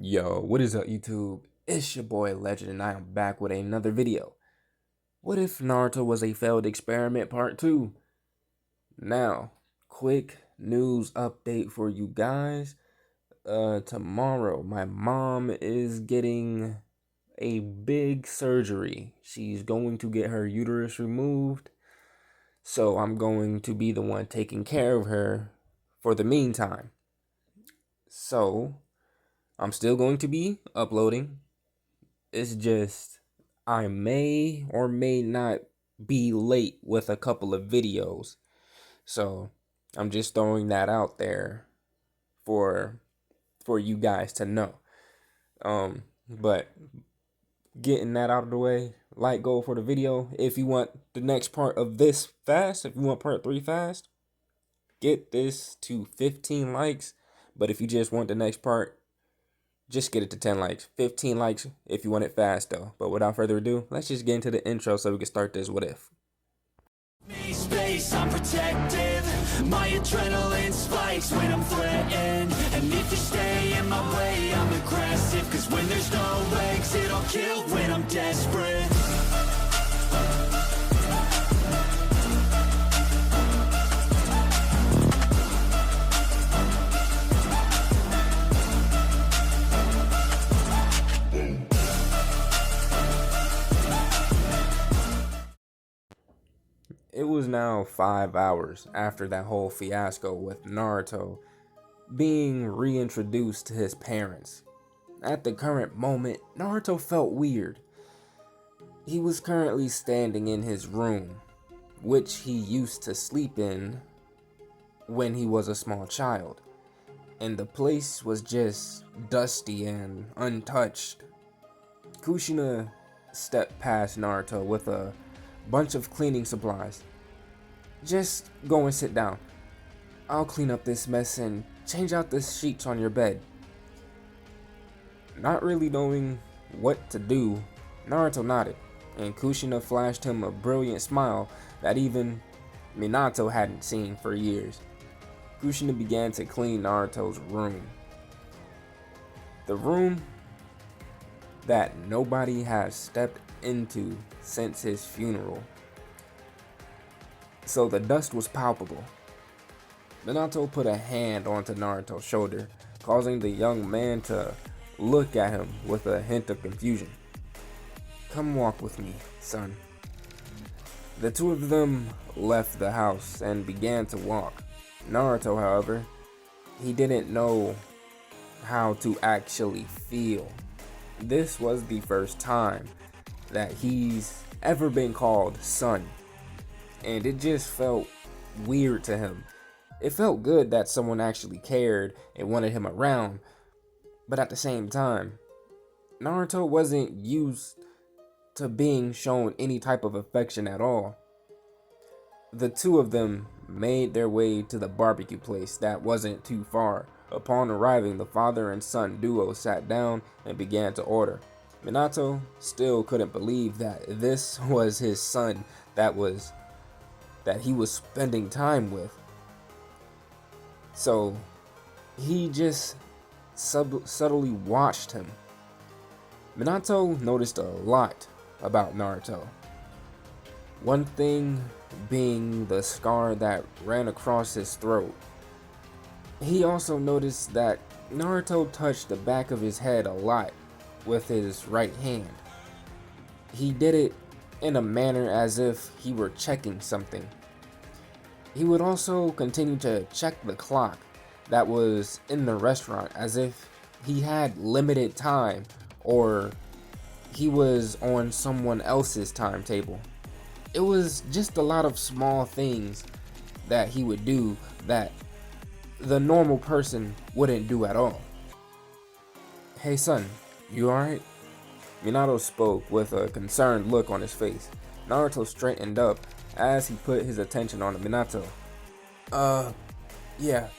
Yo, what is up, YouTube? It's your boy Legend, and I am back with another video. What if Naruto was a failed experiment part 2? Now, quick news update for you guys. Tomorrow, my mom is getting a big surgery. She's going to get her uterus removed, so I'm going to be the one taking care of her for the meantime. So, I'm still going to be uploading. It's just I may or may not be late with a couple of videos. So I'm just throwing that out there for you guys to know. But getting that out of the way, like goal for the video. If you want the next part of this fast, if you want part 3 fast, get this to 15 likes. But if you just want the next part, just get it to 10 likes. 15 likes if you want it fast, though. But without further ado, let's just get into the intro so we can start this what if. Space, I'm protective. My adrenaline spikes when I'm threatened. And if you stay in my way, I'm aggressive. Cause when there's no exit, I'll kill when I'm desperate. It was now 5 hours after that whole fiasco with Naruto being reintroduced to his parents. At the current moment, Naruto felt weird. He was currently standing in his room, which he used to sleep in when he was a small child, and the place was just dusty and untouched. Kushina stepped past Naruto with a bunch of cleaning supplies. Just go and sit down. I'll clean up this mess and change out the sheets on your bed. Not really knowing what to do, Naruto nodded, and Kushina flashed him a brilliant smile that even Minato hadn't seen for years. Kushina began to clean Naruto's room. The room that nobody has stepped into since his funeral. So the dust was palpable. Minato put a hand onto Naruto's shoulder, causing the young man to look at him with a hint of confusion. Come walk with me, son. The two of them left the house and began to walk. Naruto, however, he didn't know how to actually feel. This was the first time that he's ever been called son, and it just felt weird to him. It felt good that someone actually cared and wanted him around, but at the same time, Naruto wasn't used to being shown any type of affection at all. The two of them made their way to the barbecue place that wasn't too far. Upon arriving, the father and son duo sat down and began to order. Minato still couldn't believe that this was his son that he was spending time with. So he just subtly watched him. Minato noticed a lot about Naruto. One thing being the scar that ran across his throat. He also noticed that Naruto touched the back of his head a lot with his right hand. He did it in a manner as if he were checking something. He would also continue to check the clock that was in the restaurant as if he had limited time or he was on someone else's timetable. It was just a lot of small things that he would do that the normal person wouldn't do at all. Hey son, you alright? Minato spoke with a concerned look on his face. Naruto straightened up as he put his attention on Minato. Yeah,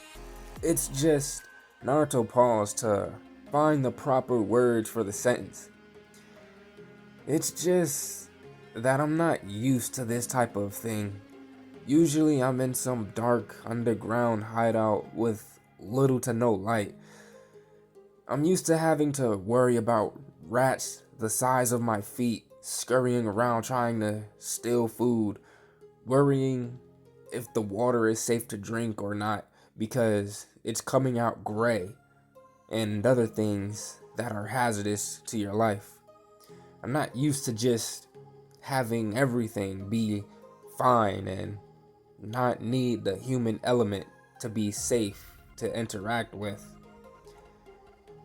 it's just... Naruto paused to find the proper words for the sentence. It's just that I'm not used to this type of thing. Usually I'm in some dark underground hideout with little to no light. I'm used to having to worry about rats the size of my feet scurrying around trying to steal food, worrying if the water is safe to drink or not because it's coming out gray, and other things that are hazardous to your life. I'm not used to just having everything be fine and not need the human element to be safe to interact with.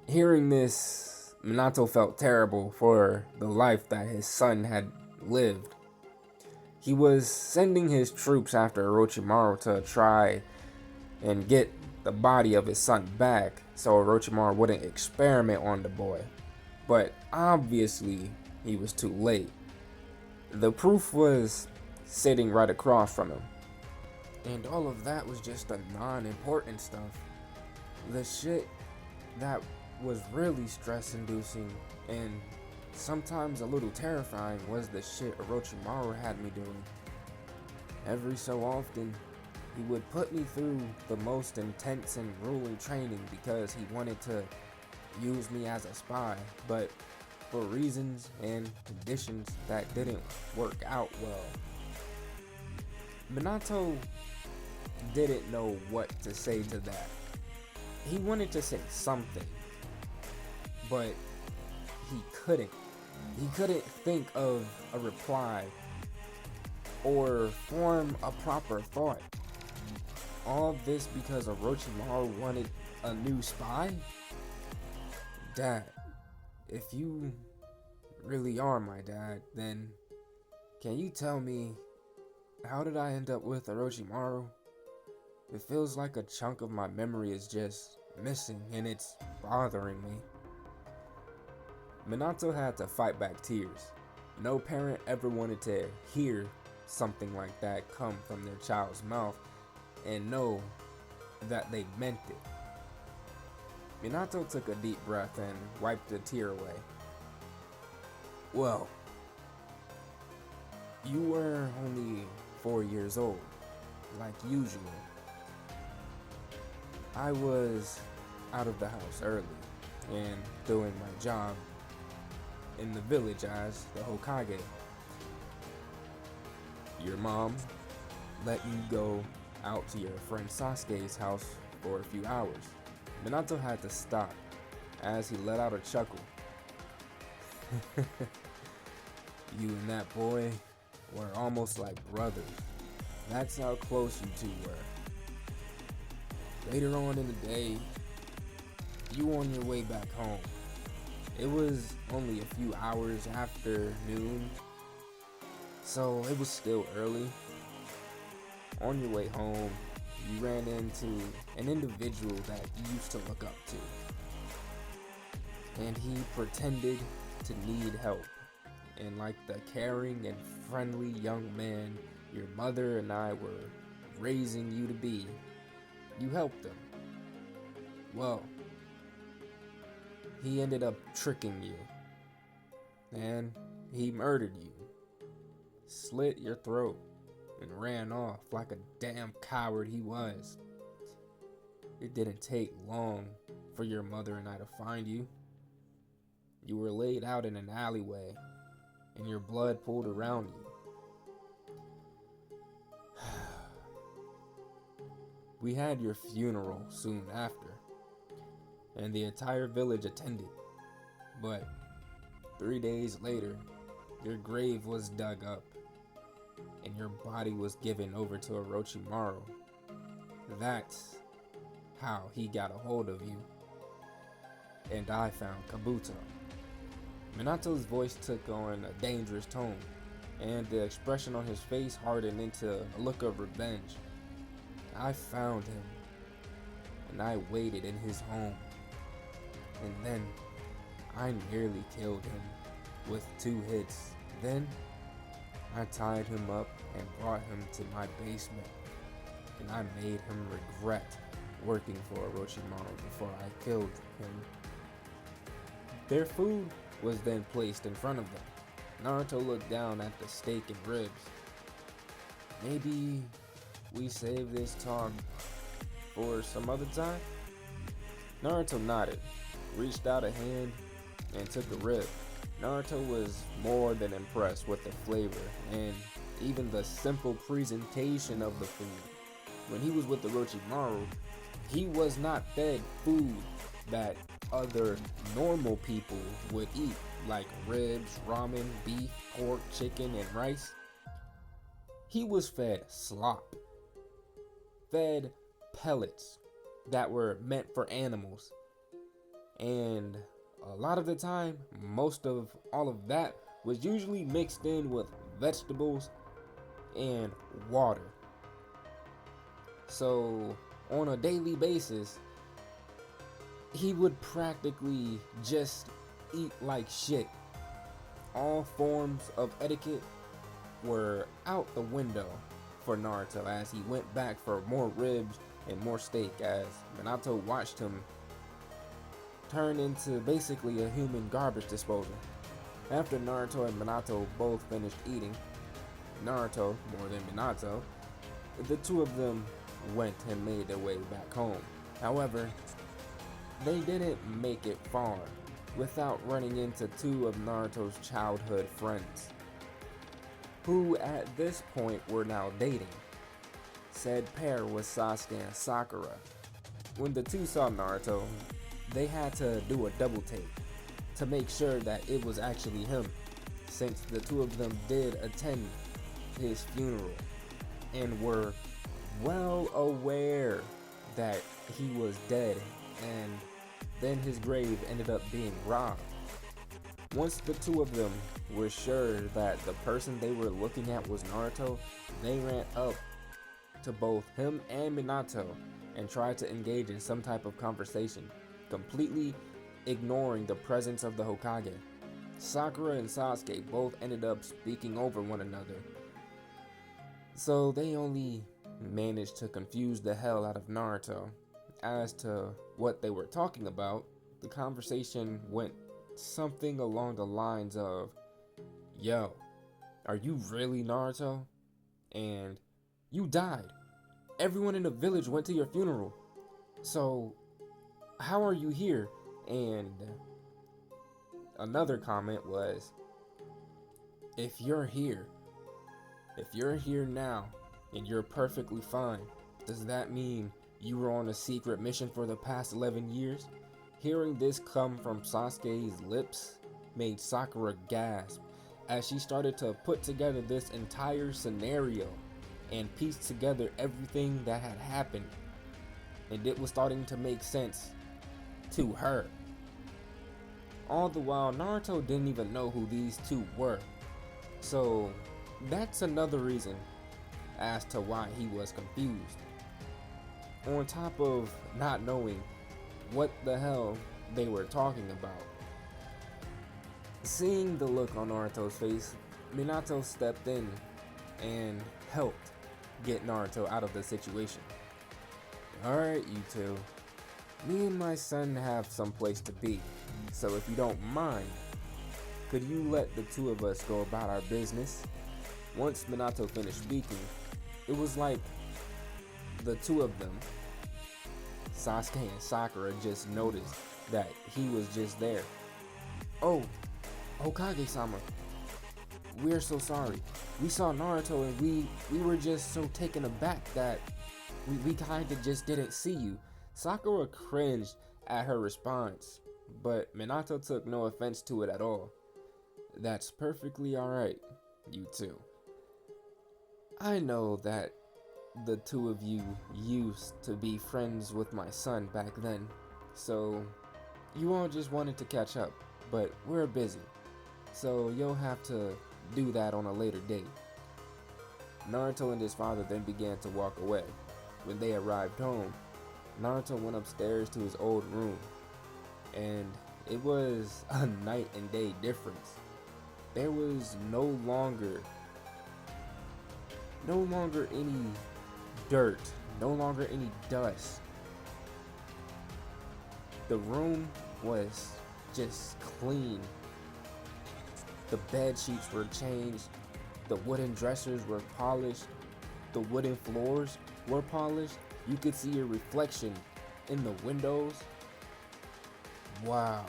Hearing this, Minato felt terrible for the life that his son had lived. He was sending his troops after Orochimaru to try and get the body of his son back so Orochimaru wouldn't experiment on the boy. But obviously, he was too late. The proof was sitting right across from him. And all of that was just the non-important stuff. The shit that was really stress-inducing and sometimes a little terrifying was the shit Orochimaru had me doing. Every so often, he would put me through the most intense and grueling training because he wanted to use me as a spy, but for reasons and conditions that didn't work out well. Minato didn't know what to say to that. He wanted to say something, but he couldn't. He couldn't think of a reply or form a proper thought. All this because Orochimaru wanted a new spy? Dad, if you really are my dad, then can you tell me, how did I end up with Orochimaru? It feels like a chunk of my memory is just missing and it's bothering me. Minato had to fight back tears. No parent ever wanted to hear something like that come from their child's mouth and know that they meant it. Minato took a deep breath and wiped a tear away. Well, you were only 4 years old, like usual. I was out of the house early and doing my job in the village as the Hokage. Your mom let you go out to your friend Sasuke's house for a few hours. Minato had to stop as he let out a chuckle. You and that boy were almost like brothers. That's how close you two were. Later on in the day, you were on your way back home. It was only a few hours after noon, so it was still early. On your way home, you ran into an individual that you used to look up to. And he pretended to need help. And like the caring and friendly young man your mother and I were raising you to be, you helped him. Well, he ended up tricking you. And he murdered you. Slit your throat and ran off like a damn coward he was. It didn't take long for your mother and I to find you. You were laid out in an alleyway and your blood pooled around you. We had your funeral soon after, and the entire village attended. But 3 days later, your grave was dug up, and your body was given over to Orochimaru. That's how he got a hold of you. And I found Kabuto. Minato's voice took on a dangerous tone, and the expression on his face hardened into a look of revenge. I found him, and I waited in his home. And then, I nearly killed him with 2 hits. Then, I tied him up and brought him to my basement, and I made him regret working for Orochimaru before I killed him. Their food was then placed in front of them. Naruto looked down at the steak and ribs. Maybe we save this talk for some other time? Naruto nodded, reached out a hand and took a rib. Naruto was more than impressed with the flavor and even the simple presentation of the food. When he was with Orochimaru, he was not fed food that other normal people would eat, like ribs, ramen, beef, pork, chicken, and rice. He was fed slop, fed pellets that were meant for animals. And a lot of the time, most of all of that was usually mixed in with vegetables and water. So, on a daily basis, he would practically just eat like shit. All forms of etiquette were out the window for Naruto as he went back for more ribs and more steak, as Minato watched him turn into basically a human garbage disposal. After Naruto and Minato both finished eating, Naruto more than Minato, the two of them went and made their way back home. However, they didn't make it far without running into two of Naruto's childhood friends, who at this point were now dating. Said pair was Sasuke and Sakura. When the two saw Naruto, they had to do a double take to make sure that it was actually him, since the two of them did attend his funeral and were well aware that he was dead, and then his grave ended up being robbed. Once the two of them were sure that the person they were looking at was Naruto, they ran up to both him and Minato and tried to engage in some type of conversation, completely ignoring the presence of the Hokage. Sakura and Sasuke both ended up speaking over one another, so they only managed to confuse the hell out of Naruto. As to what they were talking about, the conversation went something along the lines of, "Yo, are you really Naruto? And you died. Everyone in the village went to your funeral. So, how are you here?" And another comment was, if you're here now, and you're perfectly fine, does that mean you were on a secret mission for the past 11 years? Hearing this come from Sasuke's lips made Sakura gasp as she started to put together this entire scenario and piece together everything that had happened. And it was starting to make sense to her. All the while, Naruto didn't even know who these two were. So that's another reason as to why he was confused. On top of not knowing what the hell they were talking about. Seeing the look on Naruto's face, Minato stepped in and helped get Naruto out of the situation. "Alright, you two. Me and my son have some place to be, so if you don't mind, could you let the two of us go about our business?" Once Minato finished speaking, it was like the two of them, Sasuke and Sakura, just noticed that he was just there. "Oh, Hokage-sama, we're so sorry. We saw Naruto and we were just so taken aback that we kinda just didn't see you." Sakura cringed at her response, but Minato took no offense to it at all. "That's perfectly alright, you two. I know that the two of you used to be friends with my son back then, so you all just wanted to catch up, but we're busy, so you'll have to do that on a later date." Naruto and his father then began to walk away. When they arrived home, Naruto went upstairs to his old room, and it was a night and day difference. There was no longer any dirt, no longer any dust. The room was just clean. The bed sheets were changed, the wooden dressers were polished, the wooden floors were polished. You could see your reflection in the windows. Wow.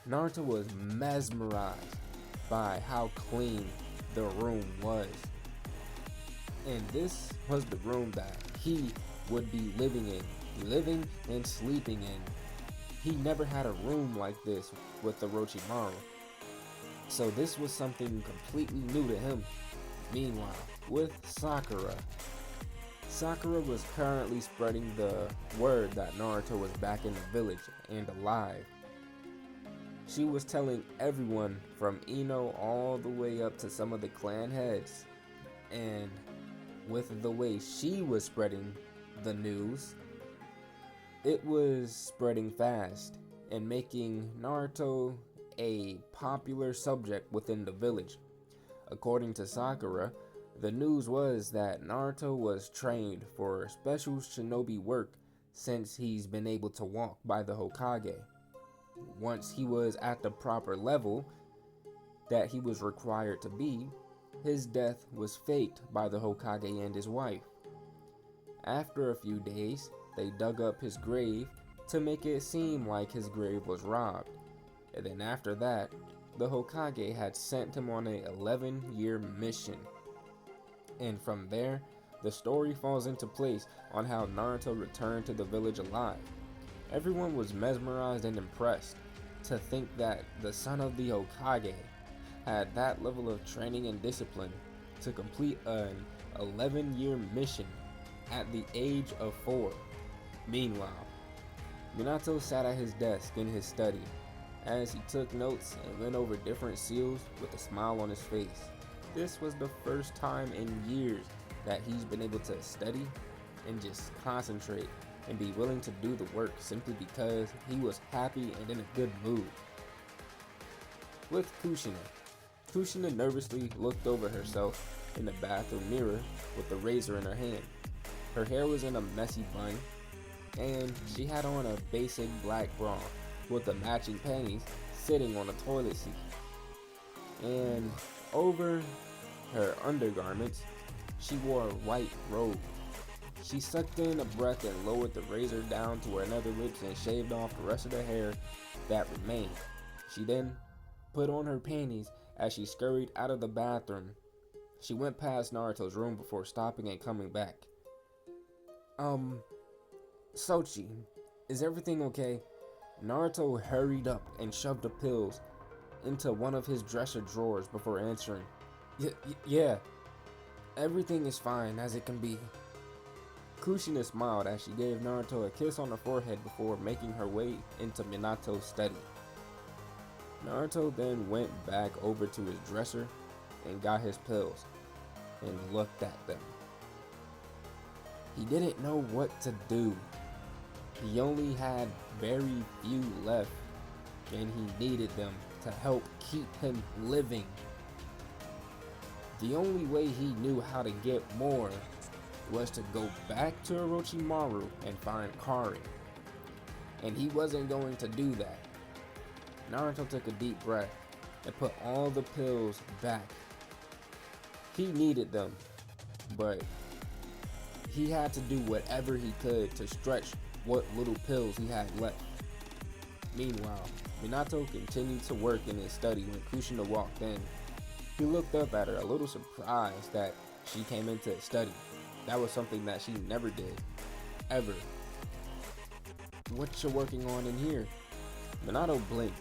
Naruto was mesmerized by how clean the room was. And this was the room that he would be living and sleeping in. He never had a room like this with the Orochimaru. So this was something completely new to him. Meanwhile, with Sakura was currently spreading the word that Naruto was back in the village and alive. She was telling everyone from Ino all the way up to some of the clan heads. And with the way she was spreading the news, it was spreading fast and making Naruto a popular subject within the village. According to Sakura, the news was that Naruto was trained for special shinobi work since he's been able to walk by the Hokage. Once he was at the proper level that he was required to be, his death was faked by the Hokage and his wife. After a few days, they dug up his grave to make it seem like his grave was robbed. And then after that, the Hokage had sent him on a 11-year mission. And from there, the story falls into place on how Naruto returned to the village alive. Everyone was mesmerized and impressed to think that the son of the Hokage had that level of training and discipline to complete an 11-year mission at the age of 4. Meanwhile, Minato sat at his desk in his study as he took notes and went over different seals with a smile on his face. This was the first time in years that he's been able to study and just concentrate and be willing to do the work simply because he was happy and in a good mood. With Kushina nervously looked over herself in the bathroom mirror with the razor in her hand. Her hair was in a messy bun, and she had on a basic black bra with the matching panties sitting on a toilet seat. And over her undergarments, she wore a white robe. She sucked in a breath and lowered the razor down to her nether lips and shaved off the rest of the hair that remained. She then put on her panties as she scurried out of the bathroom. She went past Naruto's room before stopping and coming back. Sochi, is everything okay? Naruto hurried up and shoved the pills into one of his dresser drawers before answering. Yeah, everything is fine as it can be. Kushina smiled as she gave Naruto a kiss on the forehead before making her way into Minato's study. Naruto then went back over to his dresser and got his pills and looked at them. He didn't know what to do. He only had very few left, and he needed them to help keep him living. The only way he knew how to get more was to go back to Orochimaru and find Kari. And he wasn't going to do that. Naruto took a deep breath and put all the pills back. He needed them, but he had to do whatever he could to stretch what little pills he had left. Meanwhile, Minato continued to work in his study when Kushina walked in. He looked up at her, a little surprised that she came into his study. That was something that she never did, ever. What you working on in here? Minato blinked.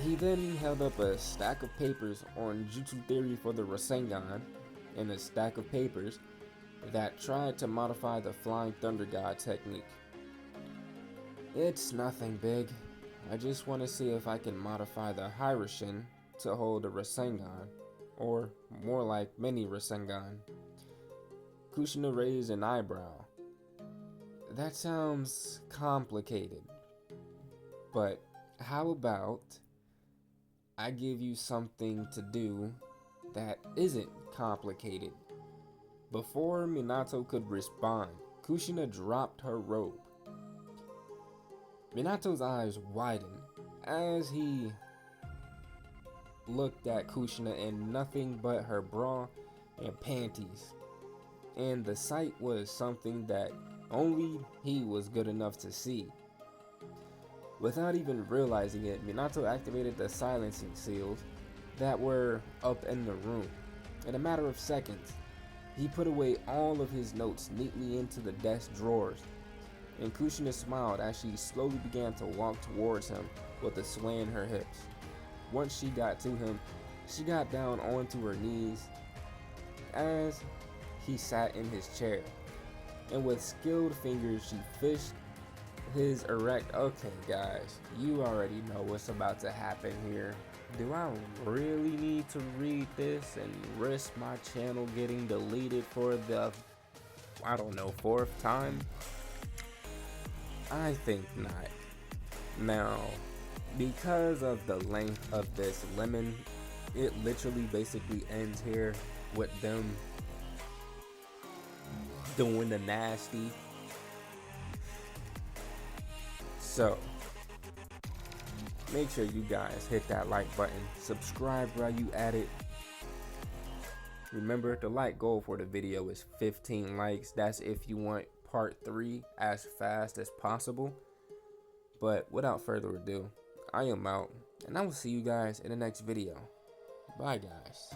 He then held up a stack of papers on jutsu theory for the Rasengan and a stack of papers that tried to modify the Flying Thunder God technique. It's nothing big. I just want to see if I can modify the Hiraishin to hold a Rasengan, or more like mini Rasengan. Kushina raised an eyebrow. That sounds complicated. But how about I give you something to do that isn't complicated? Before Minato could respond, Kushina dropped her robe. Minato's eyes widened as he looked at Kushina in nothing but her bra and panties. And the sight was something that only he was good enough to see. Without even realizing it, Minato activated the silencing seals that were up in the room. In a matter of seconds, he put away all of his notes neatly into the desk drawers, and Kushina smiled as she slowly began to walk towards him with a sway in her hips. Once she got to him, she got down onto her knees as he sat in his chair, and with skilled fingers she fished his erect. Okay guys, you already know what's about to happen here. Do I really need to read this and risk my channel getting deleted for the, I don't know, 4th time? I think not. Now, because of the length of this lemon, it literally basically ends here with them doing the nasty. So, make sure you guys hit that like button, subscribe while you at it. Remember, the like goal for the video is 15 likes. That's if you want part 3 as fast as possible. But without further ado, I am out, and I will see you guys in the next video. Bye guys.